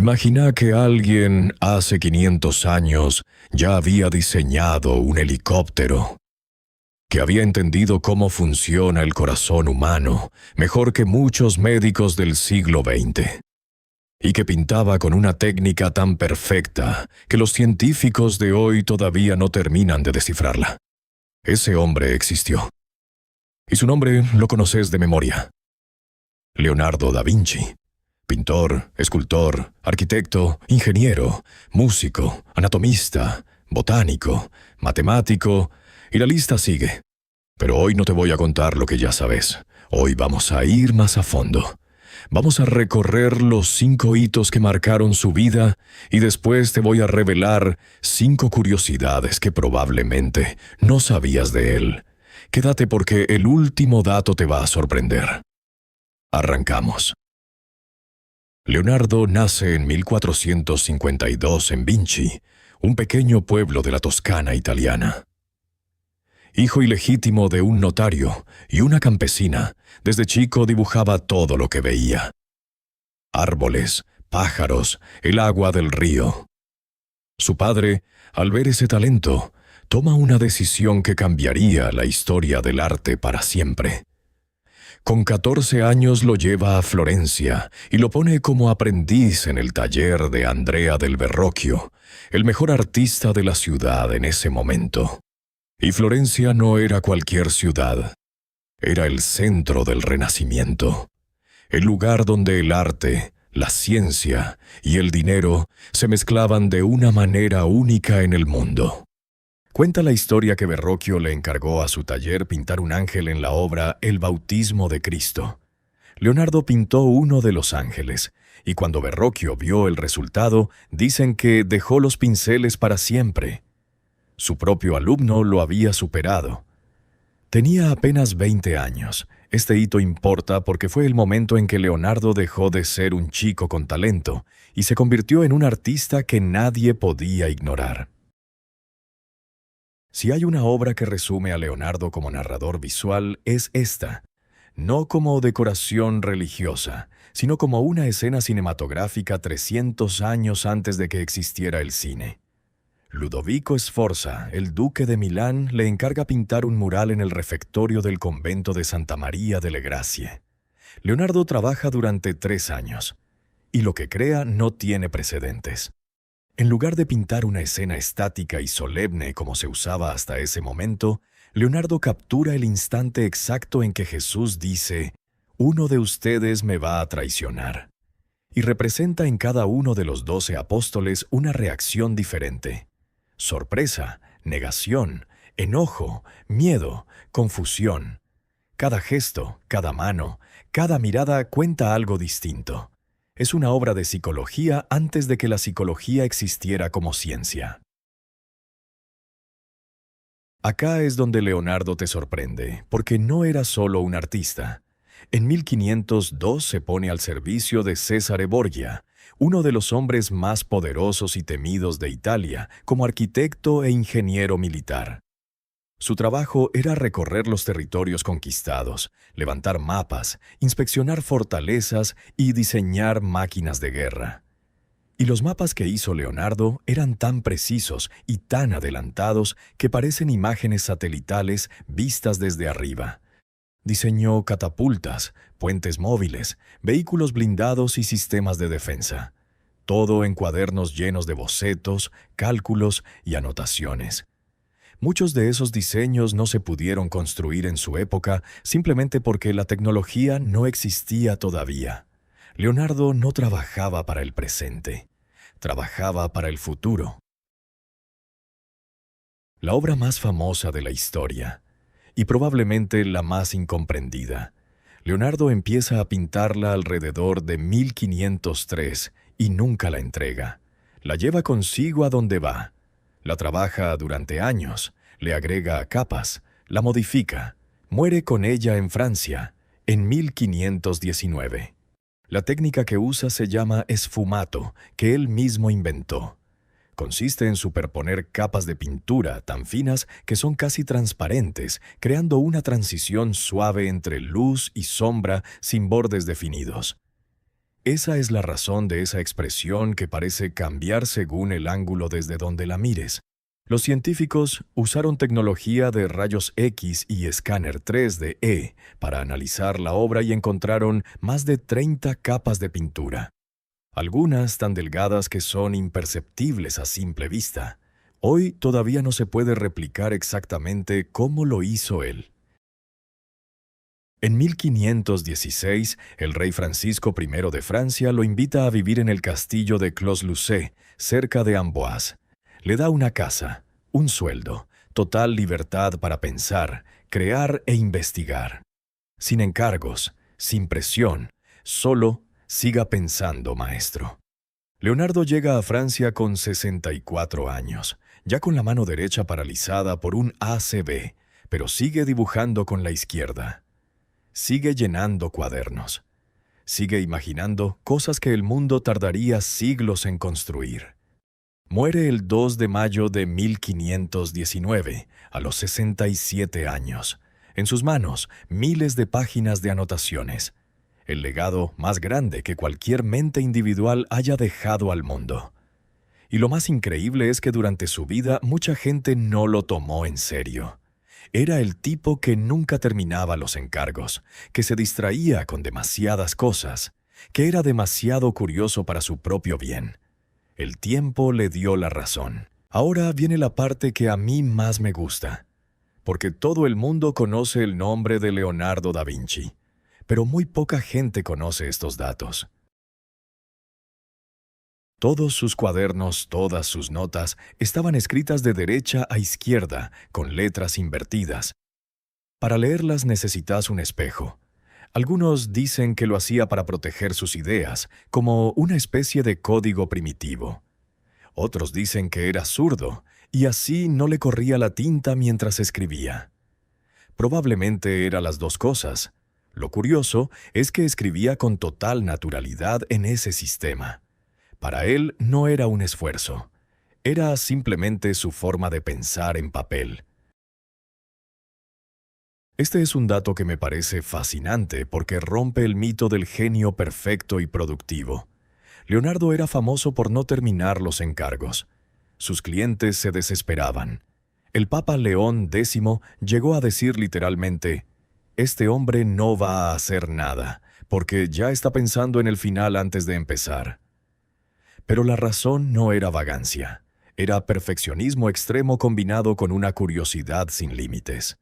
Imagina que alguien hace 500 años ya había diseñado un helicóptero, que había entendido cómo funciona el corazón humano mejor que muchos médicos del siglo XX, y que pintaba con una técnica tan perfecta que los científicos de hoy todavía no terminan de descifrarla. Ese hombre existió, y su nombre lo conoces de memoria: Leonardo da Vinci. Pintor, escultor, arquitecto, ingeniero, músico, anatomista, botánico, matemático, y la lista sigue. Pero hoy no te voy a contar lo que ya sabes. Hoy vamos a ir más a fondo. Vamos a recorrer los 5 hitos que marcaron su vida y después te voy a revelar 5 curiosidades que probablemente no sabías de él. Quédate porque el último dato te va a sorprender. Arrancamos. Leonardo nace en 1452 en Vinci, un pequeño pueblo de la Toscana italiana. Hijo ilegítimo de un notario y una campesina, desde chico dibujaba todo lo que veía: árboles, pájaros, el agua del río. Su padre, al ver ese talento, toma una decisión que cambiaría la historia del arte para siempre. Con 14 años lo lleva a Florencia y lo pone como aprendiz en el taller de Andrea del Verrocchio, el mejor artista de la ciudad en ese momento. Y Florencia no era cualquier ciudad, era el centro del Renacimiento, el lugar donde el arte, la ciencia y el dinero se mezclaban de una manera única en el mundo. Cuenta la historia que Verrocchio le encargó a su taller pintar un ángel en la obra El bautismo de Cristo. Leonardo pintó uno de los ángeles, y cuando Verrocchio vio el resultado, dicen que dejó los pinceles para siempre. Su propio alumno lo había superado. Tenía apenas 20 años. Este hito importa porque fue el momento en que Leonardo dejó de ser un chico con talento y se convirtió en un artista que nadie podía ignorar. Si hay una obra que resume a Leonardo como narrador visual, es esta. No como decoración religiosa, sino como una escena cinematográfica 300 años antes de que existiera el cine. Ludovico Sforza, el duque de Milán, le encarga pintar un mural en el refectorio del convento de Santa María delle Grazie. Leonardo trabaja durante 3 años, y lo que crea no tiene precedentes. En lugar de pintar una escena estática y solemne como se usaba hasta ese momento, Leonardo captura el instante exacto en que Jesús dice: «Uno de ustedes me va a traicionar», y representa en cada uno de los 12 apóstoles una reacción diferente: sorpresa, negación, enojo, miedo, confusión. Cada gesto, cada mano, cada mirada cuenta algo distinto. Es una obra de psicología antes de que la psicología existiera como ciencia. Acá es donde Leonardo te sorprende, porque no era solo un artista. En 1502 se pone al servicio de Cesare Borgia, uno de los hombres más poderosos y temidos de Italia, como arquitecto e ingeniero militar. Su trabajo era recorrer los territorios conquistados, levantar mapas, inspeccionar fortalezas y diseñar máquinas de guerra. Y los mapas que hizo Leonardo eran tan precisos y tan adelantados que parecen imágenes satelitales vistas desde arriba. Diseñó catapultas, puentes móviles, vehículos blindados y sistemas de defensa. Todo en cuadernos llenos de bocetos, cálculos y anotaciones. Muchos de esos diseños no se pudieron construir en su época simplemente porque la tecnología no existía todavía. Leonardo no trabajaba para el presente, trabajaba para el futuro. La obra más famosa de la historia, y probablemente la más incomprendida. Leonardo empieza a pintarla alrededor de 1503 y nunca la entrega. La lleva consigo a donde va. La trabaja durante años, le agrega capas, la modifica. Muere con ella en Francia, en 1519. La técnica que usa se llama esfumato, que él mismo inventó. Consiste en superponer capas de pintura tan finas que son casi transparentes, creando una transición suave entre luz y sombra sin bordes definidos. Esa es la razón de esa expresión que parece cambiar según el ángulo desde donde la mires. Los científicos usaron tecnología de rayos X y escáner 3D para analizar la obra y encontraron más de 30 capas de pintura. Algunas tan delgadas que son imperceptibles a simple vista. Hoy todavía no se puede replicar exactamente cómo lo hizo él. En 1516, el rey Francisco I de Francia lo invita a vivir en el castillo de Clos-Lucé, cerca de Amboise. Le da una casa, un sueldo, total libertad para pensar, crear e investigar. Sin encargos, sin presión, solo siga pensando, maestro. Leonardo llega a Francia con 64 años, ya con la mano derecha paralizada por un ACV, pero sigue dibujando con la izquierda. Sigue llenando cuadernos. Sigue imaginando cosas que el mundo tardaría siglos en construir. Muere el 2 de mayo de 1519, a los 67 años. En sus manos, miles de páginas de anotaciones. El legado más grande que cualquier mente individual haya dejado al mundo. Y lo más increíble es que durante su vida mucha gente no lo tomó en serio. Era el tipo que nunca terminaba los encargos, que se distraía con demasiadas cosas, que era demasiado curioso para su propio bien. El tiempo le dio la razón. Ahora viene la parte que a mí más me gusta, porque todo el mundo conoce el nombre de Leonardo da Vinci, pero muy poca gente conoce estos datos. Todos sus cuadernos, todas sus notas, estaban escritas de derecha a izquierda, con letras invertidas. Para leerlas necesitas un espejo. Algunos dicen que lo hacía para proteger sus ideas, como una especie de código primitivo. Otros dicen que era zurdo, y así no le corría la tinta mientras escribía. Probablemente eran las dos cosas. Lo curioso es que escribía con total naturalidad en ese sistema. Para él no era un esfuerzo. Era simplemente su forma de pensar en papel. Este es un dato que me parece fascinante porque rompe el mito del genio perfecto y productivo. Leonardo era famoso por no terminar los encargos. Sus clientes se desesperaban. El Papa León X llegó a decir literalmente: «Este hombre no va a hacer nada, porque ya está pensando en el final antes de empezar». Pero la razón no era vagancia. Era perfeccionismo extremo combinado con una curiosidad sin límites.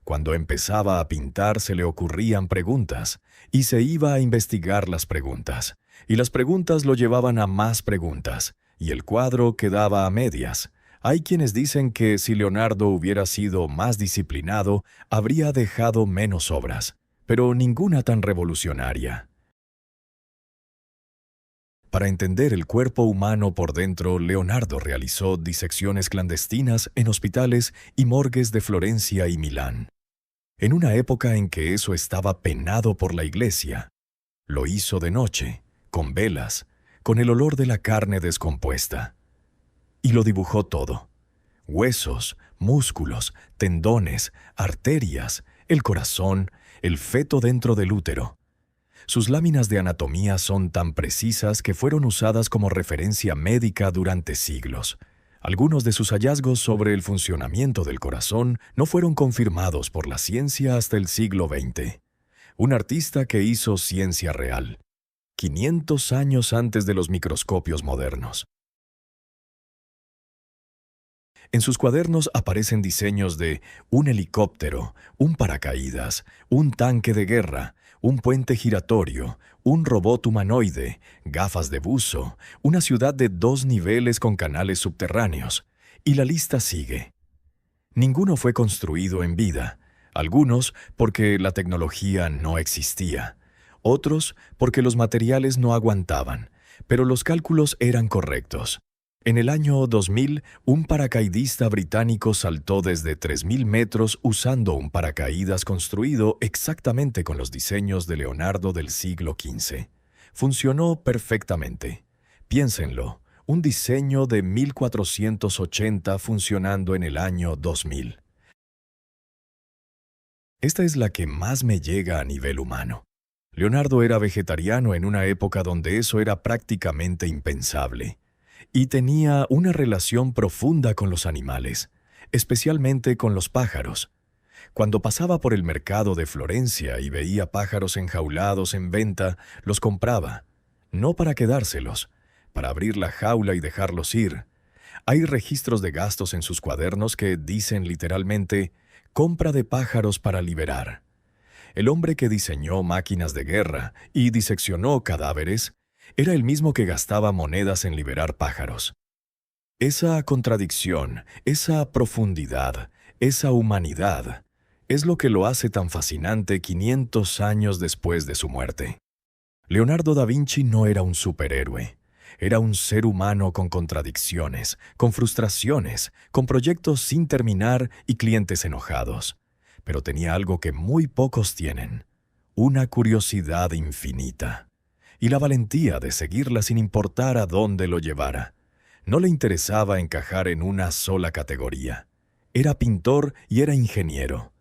Cuando empezaba a pintar se le ocurrían preguntas, y se iba a investigar las preguntas, y las preguntas lo llevaban a más preguntas, y el cuadro quedaba a medias. Hay quienes dicen que si Leonardo hubiera sido más disciplinado, habría dejado menos obras, pero ninguna tan revolucionaria. Para entender el cuerpo humano por dentro, Leonardo realizó disecciones clandestinas en hospitales y morgues de Florencia y Milán. En una época en que eso estaba penado por la Iglesia, lo hizo de noche, con velas, con el olor de la carne descompuesta. Y lo dibujó todo: huesos, músculos, tendones, arterias, el corazón, el feto dentro del útero. Sus láminas de anatomía son tan precisas que fueron usadas como referencia médica durante siglos. Algunos de sus hallazgos sobre el funcionamiento del corazón no fueron confirmados por la ciencia hasta el siglo XX. Un artista que hizo ciencia real, 500 años antes de los microscopios modernos. En sus cuadernos aparecen diseños de un helicóptero, un paracaídas, un tanque de guerra, un puente giratorio, un robot humanoide, gafas de buzo, una ciudad de 2 niveles con canales subterráneos, y la lista sigue. Ninguno fue construido en vida, algunos porque la tecnología no existía, otros porque los materiales no aguantaban, pero los cálculos eran correctos. En el año 2000, un paracaidista británico saltó desde 3.000 metros usando un paracaídas construido exactamente con los diseños de Leonardo del siglo XV. Funcionó perfectamente. Piénsenlo, un diseño de 1480 funcionando en el año 2000. Esta es la que más me llega a nivel humano. Leonardo era vegetariano en una época donde eso era prácticamente impensable, y tenía una relación profunda con los animales, especialmente con los pájaros. Cuando pasaba por el mercado de Florencia y veía pájaros enjaulados en venta, los compraba, no para quedárselos, para abrir la jaula y dejarlos ir. Hay registros de gastos en sus cuadernos que dicen literalmente «compra de pájaros para liberar». El hombre que diseñó máquinas de guerra y diseccionó cadáveres era el mismo que gastaba monedas en liberar pájaros. Esa contradicción, esa profundidad, esa humanidad, es lo que lo hace tan fascinante 500 años después de su muerte. Leonardo da Vinci no era un superhéroe. Era un ser humano con contradicciones, con frustraciones, con proyectos sin terminar y clientes enojados. Pero tenía algo que muy pocos tienen: una curiosidad infinita. Y la valentía de seguirla sin importar a dónde lo llevara. No le interesaba encajar en una sola categoría. Era pintor y era ingeniero.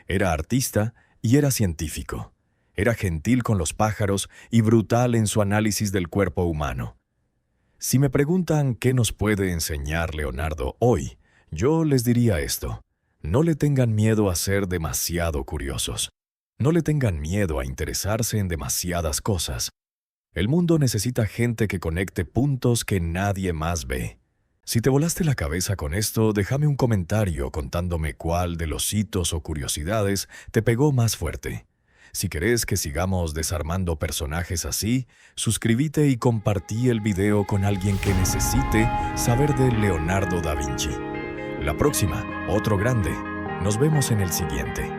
Era artista y era científico. Era gentil con los pájaros y brutal en su análisis del cuerpo humano. Si me preguntan qué nos puede enseñar Leonardo hoy, yo les diría esto: no le tengan miedo a ser demasiado curiosos. No le tengan miedo a interesarse en demasiadas cosas. El mundo necesita gente que conecte puntos que nadie más ve. Si te volaste la cabeza con esto, déjame un comentario contándome cuál de los hitos o curiosidades te pegó más fuerte. Si querés que sigamos desarmando personajes así, suscríbete y compartí el video con alguien que necesite saber de Leonardo da Vinci. La próxima, otro grande. Nos vemos en el siguiente.